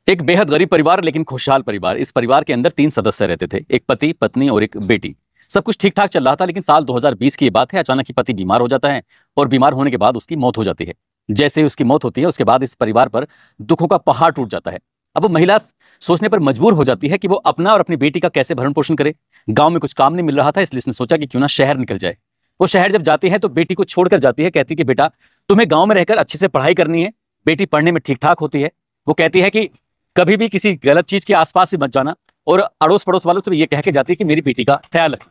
एक बेहद गरीब परिवार लेकिन खुशहाल परिवार। इस परिवार के अंदर 3 सदस्य रहते थे, एक पति, पत्नी और एक बेटी। सब कुछ ठीक ठाक चल रहा था, लेकिन साल 2020 की ये बात है। अचानक ही पति बीमार हो जाता है और बीमार होने के बाद उसकी मौत हो जाती है। जैसे ही उसकी मौत होती है, उसके बाद इस परिवार पर दुखों का पहाड़ टूट जाता है। अब वो महिला सोचने पर मजबूर हो जाती है कि वो अपना और अपनी बेटी का कैसे भरण पोषण करे। गांव में कुछ काम नहीं मिल रहा था, इसलिए उसने सोचा कि क्यों ना शहर निकल जाए। वो शहर जब जाती है तो बेटी को छोड़कर जाती है, कहती है कि बेटा, तुम्हें गांव में रहकर अच्छे से पढ़ाई करनी है। बेटी पढ़ने में ठीक ठाक होती है। वो कहती है कि कभी भी किसी गलत चीज के आसपास भी मत जाना, और अड़ोस पड़ोस वालों से भी ये कह के जाती है कि मेरी बेटी का ख्याल रखें।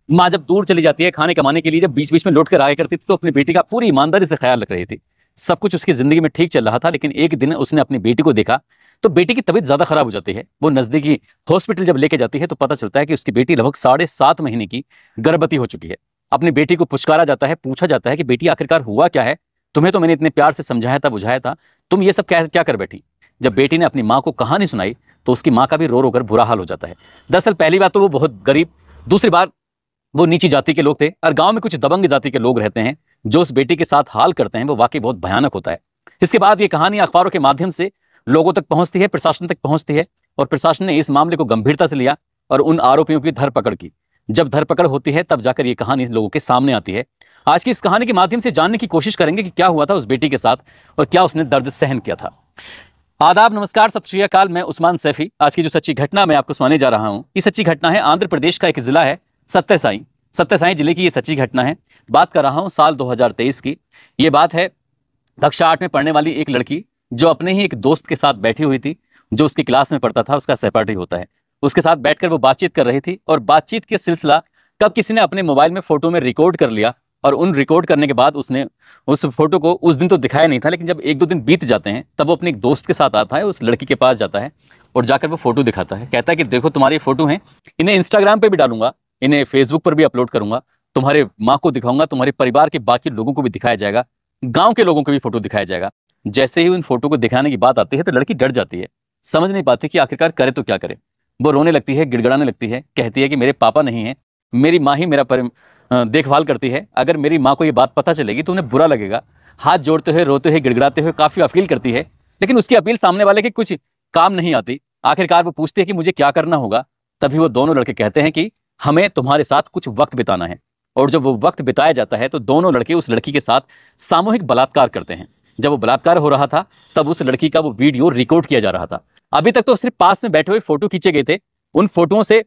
माँ जब दूर चली जाती है खाने कमाने के लिए, जब बीच बीच में लौट कर आया करती थी, तो अपनी बेटी का पूरी ईमानदारी से ख्याल रख रही थी। सब कुछ उसकी जिंदगी में ठीक चल रहा था, लेकिन एक दिन उसने अपनी बेटी को देखा तो बेटी की तबीयत ज्यादा खराब हो जाती है। वो नजदीकी हॉस्पिटल जब लेके जाती है तो पता चलता है कि उसकी बेटी लगभग 7.5 महीने की गर्भवती हो चुकी है। अपनी बेटी को पुचकारा जाता है, पूछा जाता है कि बेटी आखिरकार हुआ क्या है, तुम्हें तो मैंने इतने प्यार से समझाया था, बुझाया था, तुम ये सब क्या क्या कर बैठी। जब बेटी ने अपनी माँ को कहानी सुनाई तो उसकी माँ का भी रो रो कर बुरा हाल हो जाता है। दरअसल पहली बात तो वो बहुत गरीब, दूसरी बात वो नीची जाति के लोग थे, और गांव में कुछ दबंग जाति के लोग रहते हैं जो उस बेटी के साथ हाल करते हैं, वो वाकई बहुत भयानक होता है। इसके बाद ये कहानी अखबारों के माध्यम से लोगों तक पहुंचती है, प्रशासन तक पहुंचती है, और प्रशासन ने इस मामले को गंभीरता से लिया और उन आरोपियों की धरपकड़ की। जब धरपकड़ होती है तब जाकर ये कहानी लोगों के सामने आती है। आज की इस कहानी के माध्यम से जानने की कोशिश करेंगे कि क्या हुआ था उस बेटी के साथ और क्या उसने दर्द सहन किया था। आदाब, नमस्कार, सत श्री अकाल। मैं उस्मान सैफी। आज की जो सच्ची घटना मैं आपको सुनाने जा रहा हूं, ये सच्ची घटना है आंध्र प्रदेश का एक जिला है सत्यसाई। सत्यसाई जिले की ये सच्ची घटना है। बात कर रहा हूं साल 2023 की। ये बात है कक्षा 8 में पढ़ने वाली एक लड़की जो अपने ही एक दोस्त के साथ बैठी हुई थी, जो उसकी क्लास में पढ़ता था, उसका सहपाठी होता है। उसके साथ बैठकर वो बातचीत कर रही थी, और बातचीत के सिलसिला कब किसी ने अपने मोबाइल में फोटो में रिकॉर्ड कर लिया, और उन रिकॉर्ड करने के बाद उसने उस फोटो को उस दिन तो दिखाया नहीं था, लेकिन जब 1-2 दिन बीत जाते हैं तब वो अपने एक दोस्त के साथ आता है, उस लड़की के पास जाता है और जाकर वो फोटो दिखाता है। कहता है कि देखो तुम्हारी फोटो है, इन्हें इंस्टाग्राम पे भी डालूंगा, इन्हें फेसबुक पर भी अपलोड करूंगा, तुम्हारे माँ को दिखाऊंगा, तुम्हारे परिवार के बाकी लोगों को भी दिखाया जाएगा, गांव के लोगों को भी फोटो दिखाया जाएगा। जैसे ही उन फोटो को दिखाने की बात आती है तो लड़की डर जाती है, समझ नहीं पाती कि आखिरकार करे तो क्या करे। वो रोने लगती है, गिड़गिड़ाने लगती है, कहती है कि मेरे पापा नहीं है, मेरी माँ ही मेरा देखभाल करती है। अगर मेरी माँ को ये बात पता चलेगी तो उन्हें बुरा लगेगा। हाथ जोड़ते हुए, रोते हुए, गिड़गिड़ाते हुए काफी अपील करती है, लेकिन उसकी अपील सामने वाले के कुछ काम नहीं आती। आखिरकार वो पूछती है कि मुझे क्या करना होगा। तभी वो दोनों लड़के कहते हैं कि हमें तुम्हारे साथ कुछ वक्त बिताना है। और जब वो वक्त बिताया जाता है तो दोनों लड़के उस लड़की के साथ सामूहिक बलात्कार करते हैं। जब वो बलात्कार हो रहा था तब उस लड़की का वो वीडियो रिकॉर्ड किया जा रहा था। अभी तक तो सिर्फ पास में बैठे हुए फोटो खींचे गए थे, उन फोटोओं से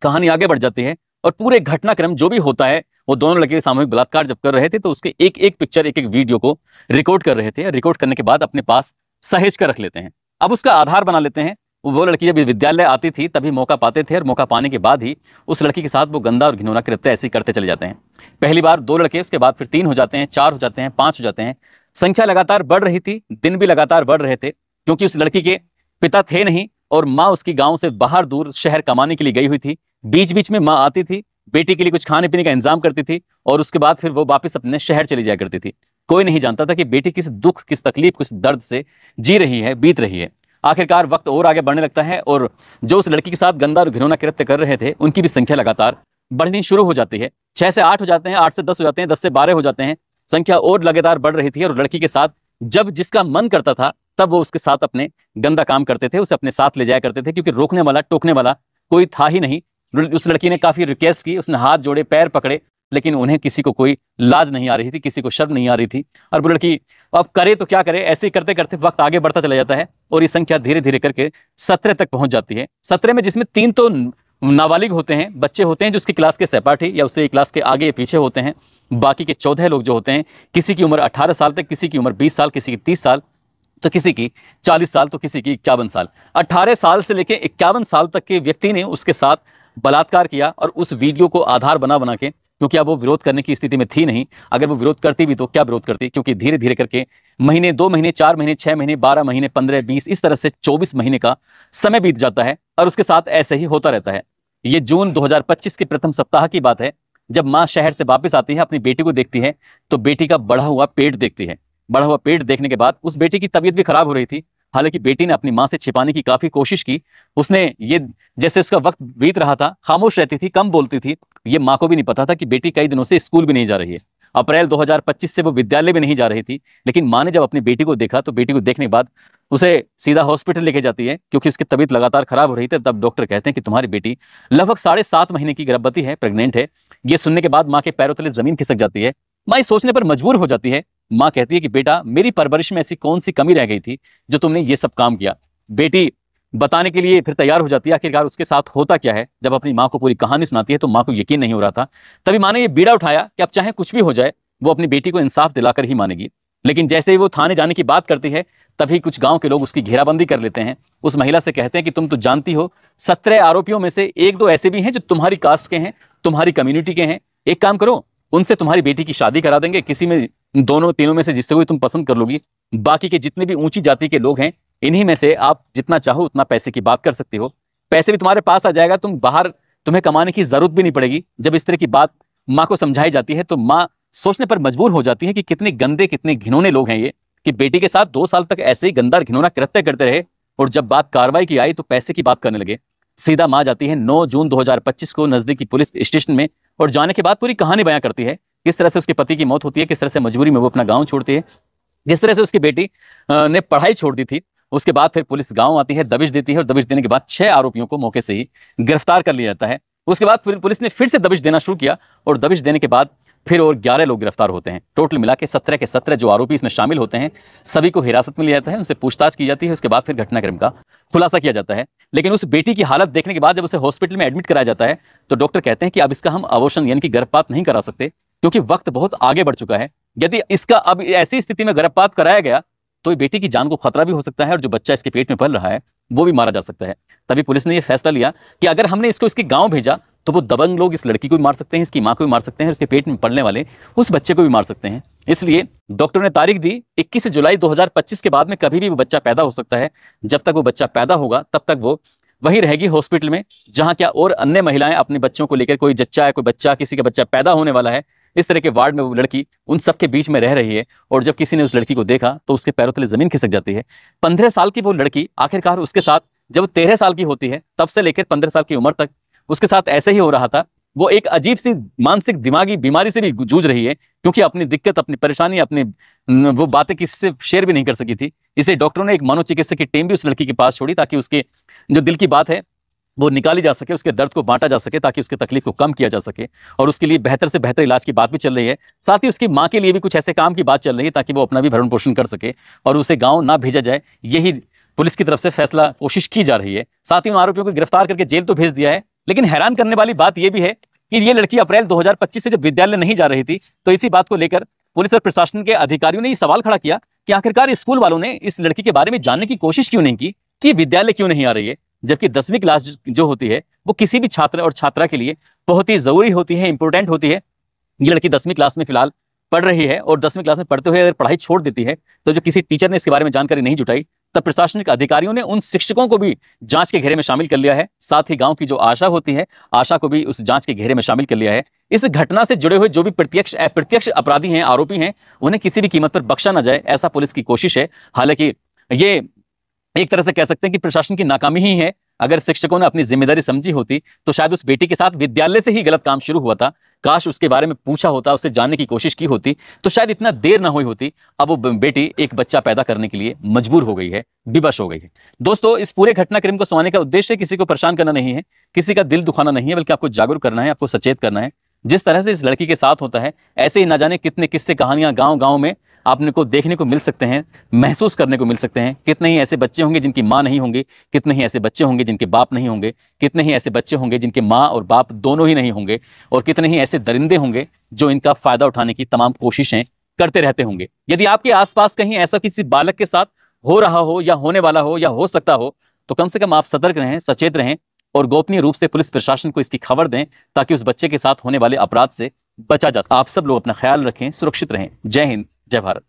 कहानी आगे बढ़ जाती है और पूरे घटनाक्रम जो भी होता है, वो दोनों लड़के सामूहिक बलात्कार जब कर रहे थे तो उसके एक एक पिक्चर, एक एक वीडियो को रिकॉर्ड कर रहे थे। रिकॉर्ड करने के बाद अपने पास सहेज कर रख लेते हैं। अब उसका आधार बना लेते हैं। वो लड़की जब विद्यालय आती थी तभी मौका पाते थे, और मौका पाने के बाद ही उस लड़की के साथ वो गंदा और घिनौना कृत्य ऐसे ही करते चले जाते हैं। पहली बार 2 लड़के, उसके बाद फिर 3 हो जाते हैं, 4 हो जाते हैं, 5 हो जाते हैं। संख्या लगातार बढ़ रही थी, दिन भी लगातार बढ़ रहे थे, क्योंकि उस लड़की के पिता थे नहीं और माँ उसकी गांव से बाहर दूर शहर कमाने के लिए गई हुई थी। बीच बीच में माँ आती थी, बेटी के लिए कुछ खाने पीने का इंतजाम करती थी, और उसके बाद फिर वो वापस अपने शहर चली जाया करती थी। कोई नहीं जानता था कि बेटी किस दुख, किस तकलीफ, किस दर्द से जी रही है, बीत रही है। आखिरकार वक्त और आगे बढ़ने लगता है, और जो उस लड़की के साथ गंदा और घिनौना कृत्य कर रहे थे उनकी भी संख्या लगातार बढ़नी शुरू हो जाती है। 6 से 8 हो जाते हैं, 8 से 10 हो जाते हैं, 10 से 12 हो जाते हैं। संख्या और लगातार बढ़ रही थी, और लड़की के साथ जब जिसका मन करता था तब वो उसके साथ अपने गंदा काम करते थे, उसे अपने साथ ले जाया करते थे, क्योंकि रोकने वाला, टोकने वाला कोई था ही नहीं। उस लड़की ने काफी रिक्वेस्ट की, उसने हाथ जोड़े, पैर पकड़े, लेकिन उन्हें किसी को कोई लाज नहीं आ रही थी, किसी को शर्म नहीं आ रही थी। और वो लड़की अब करे तो क्या करे, ऐसे ही करते करते वक्त आगे बढ़ता चला जाता है, और ये संख्या धीरे धीरे करके 17 तक पहुंच जाती है। 17 में जिसमें 3 तो नाबालिग होते हैं, बच्चे होते हैं जो उसकी क्लास के सहपाठी या उससे एक क्लास के आगे पीछे होते हैं। बाकी के 14 लोग जो होते हैं, किसी की उम्र 18 साल तक, किसी की उम्र 20 साल, किसी की 30 साल, तो किसी की 40 साल, तो किसी की 51 साल। 18 साल से लेकर 51 साल तक के व्यक्ति ने उसके साथ बलात्कार किया, और उस वीडियो को आधार बना बना के, क्योंकि अब वो विरोध करने की स्थिति में थी नहीं। अगर वो विरोध करती भी तो क्या विरोध करती, क्योंकि धीरे धीरे करके महीने, 2 महीने, 4 महीने, 6 महीने, 12 महीने, 15, 20, इस तरह से 24 महीने का समय बीत जाता है, और उसके साथ ऐसे ही होता रहता है। ये जून 2025 के प्रथम सप्ताह की बात है। जब माँ शहर से वापस आती है, अपनी बेटी को देखती है तो बेटी का बढ़ा हुआ पेट देखती है। बढ़ा हुआ पेट देखने के बाद उस बेटी की तबीयत भी खराब हो रही थी। हालांकि बेटी ने अपनी माँ से छिपाने की काफी कोशिश की। उसने ये, जैसे उसका वक्त बीत रहा था, खामोश रहती थी, कम बोलती थी। ये माँ को भी नहीं पता था कि बेटी कई दिनों से स्कूल भी नहीं जा रही है। अप्रैल 2025 से वो विद्यालय में नहीं जा रही थी, लेकिन माँ ने जब अपनी बेटी को देखा तो बेटी को देखने के बाद उसे सीधा हॉस्पिटल लेके जाती है, क्योंकि उसकी तबीयत लगातार खराब हो रही थी। तब डॉक्टर कहते हैं कि तुम्हारी बेटी लगभग 7.5 महीने की गर्भवती है, प्रेग्नेंट है। ये सुनने के बाद माँ के पैरों तले जमीन खिसक जाती है। माँ इस सोचने पर मजबूर हो जाती है। माँ कहती है कि बेटा, मेरी परवरिश में ऐसी कौन सी कमी रह गई थी जो तुमने ये सब काम किया। बेटी बताने के लिए फिर तैयार हो जाती है आखिरकार उसके साथ होता क्या है। जब अपनी माँ को पूरी कहानी सुनाती है तो माँ को यकीन नहीं हो रहा था। तभी माँ ने ये बीड़ा उठाया कि अब चाहे कुछ भी हो जाए, वो अपनी बेटी को इंसाफ दिलाकर ही मानेगी। लेकिन जैसे ही वो थाने जाने की बात करती है, तभी कुछ गांव के लोग उसकी घेराबंदी कर लेते हैं। उस महिला से कहते हैं कि तुम तो जानती हो, 17 आरोपियों में से 1-2 ऐसे भी हैं जो तुम्हारी कास्ट के हैं, तुम्हारी कम्युनिटी के हैं। एक काम करो, उनसे तुम्हारी बेटी की शादी करा देंगे, किसी में दोनों तीनों में से जिससे कोई तुम पसंद कर लोगी। बाकी के जितने भी ऊंची जाति के लोग हैं, इन्हीं में से आप जितना चाहो उतना पैसे की बात कर सकते हो। पैसे भी तुम्हारे पास आ जाएगा, तुम बाहर तुम्हें कमाने की जरूरत भी नहीं पड़ेगी। जब इस तरह की बात माँ को समझाई जाती है तो माँ सोचने पर मजबूर हो जाती है कि कितने गंदे, कितने घिनौने लोग हैं ये, कि बेटी के साथ 2 साल तक ऐसे ही गंदा घिनौना कृत्य करते रहे, और जब बात कार्रवाई की आई तो पैसे की बात करने लगे। सीधा माँ जाती है 9 जून 2025 को नजदीकी पुलिस स्टेशन में, और जाने के बाद पूरी कहानी बयां करती है, किस तरह से उसके पति की मौत होती है, किस तरह से मजबूरी में वो अपना गांव छोड़ती है, किस तरह से उसकी बेटी ने पढ़ाई छोड़ दी थी। उसके बाद फिर पुलिस गांव आती है, दबिश देती है, और दबिश देने के बाद 6 आरोपियों को मौके से ही गिरफ्तार कर लिया जाता है। उसके बाद फिर पुलिस ने फिर से दबिश देना शुरू किया, और दबिश देने के बाद फिर और 11 लोग गिरफ्तार होते हैं। टोटल मिला के 17 के 17 जो आरोपी इसमें शामिल होते हैं, सभी को हिरासत में लिया जाता है, उनसे पूछताछ की जाती है। उसके बाद फिर घटनाक्रम का खुलासा किया जाता है। लेकिन उस बेटी की हालत देखने के बाद जब उसे हॉस्पिटल में एडमिट कराया जाता है तो डॉक्टर कहते हैं कि अब इसका हम अबॉर्शन यानी कि गर्भपात नहीं करा सकते, क्योंकि वक्त बहुत आगे बढ़ चुका है। यदि इसका अब ऐसी स्थिति में गर्भपात कराया गया तो बेटी की जान को खतरा भी हो सकता है, और जो बच्चा इसके पेट में पल रहा है वो भी मारा जा सकता है। तभी पुलिस ने यह फैसला लिया कि अगर हमने इसको इसके गांव भेजा तो वो दबंग लोग इस लड़की को भी मार सकते हैं, इसकी मां को भी मार सकते हैं, उसके पेट में पलने वाले उस बच्चे को भी मार सकते हैं। इसलिए डॉक्टर ने तारीख दी 21 जुलाई 2025 के बाद में कभी भी वो बच्चा पैदा हो सकता है। जब तक वो बच्चा पैदा होगा तब तक वो वहीं रहेगी हॉस्पिटल में, जहां क्या और अन्य महिलाएं अपने बच्चों को लेकर, कोई जच्चा है, कोई बच्चा, किसी का बच्चा पैदा होने वाला है, इस तरह के वार्ड में वो लड़की उन सबके बीच में रह रही है। और जब किसी ने उस लड़की को देखा तो उसके पैरों तले जमीन खिसक जाती है। 15 साल की वो लड़की आखिरकार उसके साथ, जब 13 साल की होती है तब से लेकर 15 साल की उम्र तक उसके साथ ऐसे ही हो रहा था। वो एक अजीब सी मानसिक दिमागी बीमारी से भी जूझ रही है, क्योंकि अपनी दिक्कत, अपनी परेशानी, अपनी वो बातें किसी से शेयर भी नहीं कर सकी थी। इसलिए डॉक्टरों ने एक मनोचिकित्सक की टीम भी उस लड़की के पास छोड़ी, ताकि उसके जो दिल की बात है वो निकाली जा सके, उसके दर्द को बांटा जा सके, ताकि उसकी तकलीफ को कम किया जा सके। और उसके लिए बेहतर से बेहतर इलाज की बात भी चल रही है। साथ ही उसकी माँ के लिए भी कुछ ऐसे काम की बात चल रही है ताकि वो अपना भी भरण पोषण कर सके और उसे गाँव ना भेजा जाए। यही पुलिस की तरफ से फैसला, कोशिश की जा रही है। साथ ही उन आरोपियों को गिरफ्तार करके जेल तो भेज दिया है। लेकिन हैरान करने वाली बात यह भी है कि ये लड़की अप्रैल 2025 से जब विद्यालय नहीं जा रही थी तो इसी बात को लेकर पुलिस और प्रशासन के अधिकारियों ने ये सवाल खड़ा किया कि आखिरकार स्कूल वालों ने इस लड़की के बारे में जानने की कोशिश क्यों नहीं की कि विद्यालय क्यों नहीं आ रही है, जबकि 10वीं क्लास जो होती है वो किसी भी छात्र और छात्रा के लिए बहुत ही जरूरी होती है, इंपोर्टेंट होती है। ये लड़की 10वीं क्लास में फिलहाल पढ़ रही है, और 10वीं क्लास में पढ़ते हुए अगर पढ़ाई छोड़ देती है तो जो किसी टीचर ने इसके बारे में जानकारी नहीं जुटाई, तब प्रशासनिक अधिकारियों ने उन शिक्षकों को भी जांच के घेरे में शामिल कर लिया है। साथ ही गांव की जो आशा होती है, आशा को भी उस जांच के घेरे में शामिल कर लिया है। इस घटना से जुड़े हुए जो भी प्रत्यक्ष अप्रत्यक्ष अपराधी हैं, आरोपी हैं, उन्हें किसी भी कीमत पर बख्शा ना जाए, ऐसा पुलिस की कोशिश है। हालांकि ये एक तरह से कह सकते हैं कि प्रशासन की नाकामी ही है। अगर शिक्षकों ने अपनी जिम्मेदारी समझी होती तो शायद उस बेटी के साथ विद्यालय से ही गलत काम शुरू हुआ था। काश उसके बारे में पूछा होता, उससे जानने की कोशिश की होती तो शायद इतना देर ना हुई होती। अब वो बेटी एक बच्चा पैदा करने के लिए मजबूर हो गई है, विवश हो गई है। दोस्तों, इस पूरे घटनाक्रम को सुनाने का उद्देश्य किसी को परेशान करना नहीं है, किसी का दिल दुखाना नहीं है, बल्कि आपको जागरूक करना है, आपको सचेत करना है। जिस तरह से इस लड़की के साथ होता है, ऐसे ही ना जाने कितने किस्से कहानियां गांव गांव में आपने को देखने को मिल सकते हैं, महसूस करने को मिल सकते हैं। कितने ही ऐसे बच्चे होंगे जिनकी माँ नहीं होंगी, कितने ही ऐसे बच्चे होंगे जिनके बाप नहीं होंगे, कितने ही ऐसे बच्चे होंगे जिनके माँ और बाप दोनों ही नहीं होंगे, और कितने ही ऐसे दरिंदे होंगे जो इनका फायदा उठाने की तमाम कोशिशें करते रहते होंगे। यदि आपके आसपास कहीं ऐसा किसी बालक के साथ हो रहा हो, या होने वाला हो, या हो सकता हो, तो कम से कम आप सतर्क रहें, सचेत रहें, और गोपनीय रूप से पुलिस प्रशासन को इसकी खबर दें, ताकि उस बच्चे के साथ होने वाले अपराध से बचा जा सके। आप सब लोग अपना ख्याल रखें, सुरक्षित रहें। जय हिंद, जय भारत।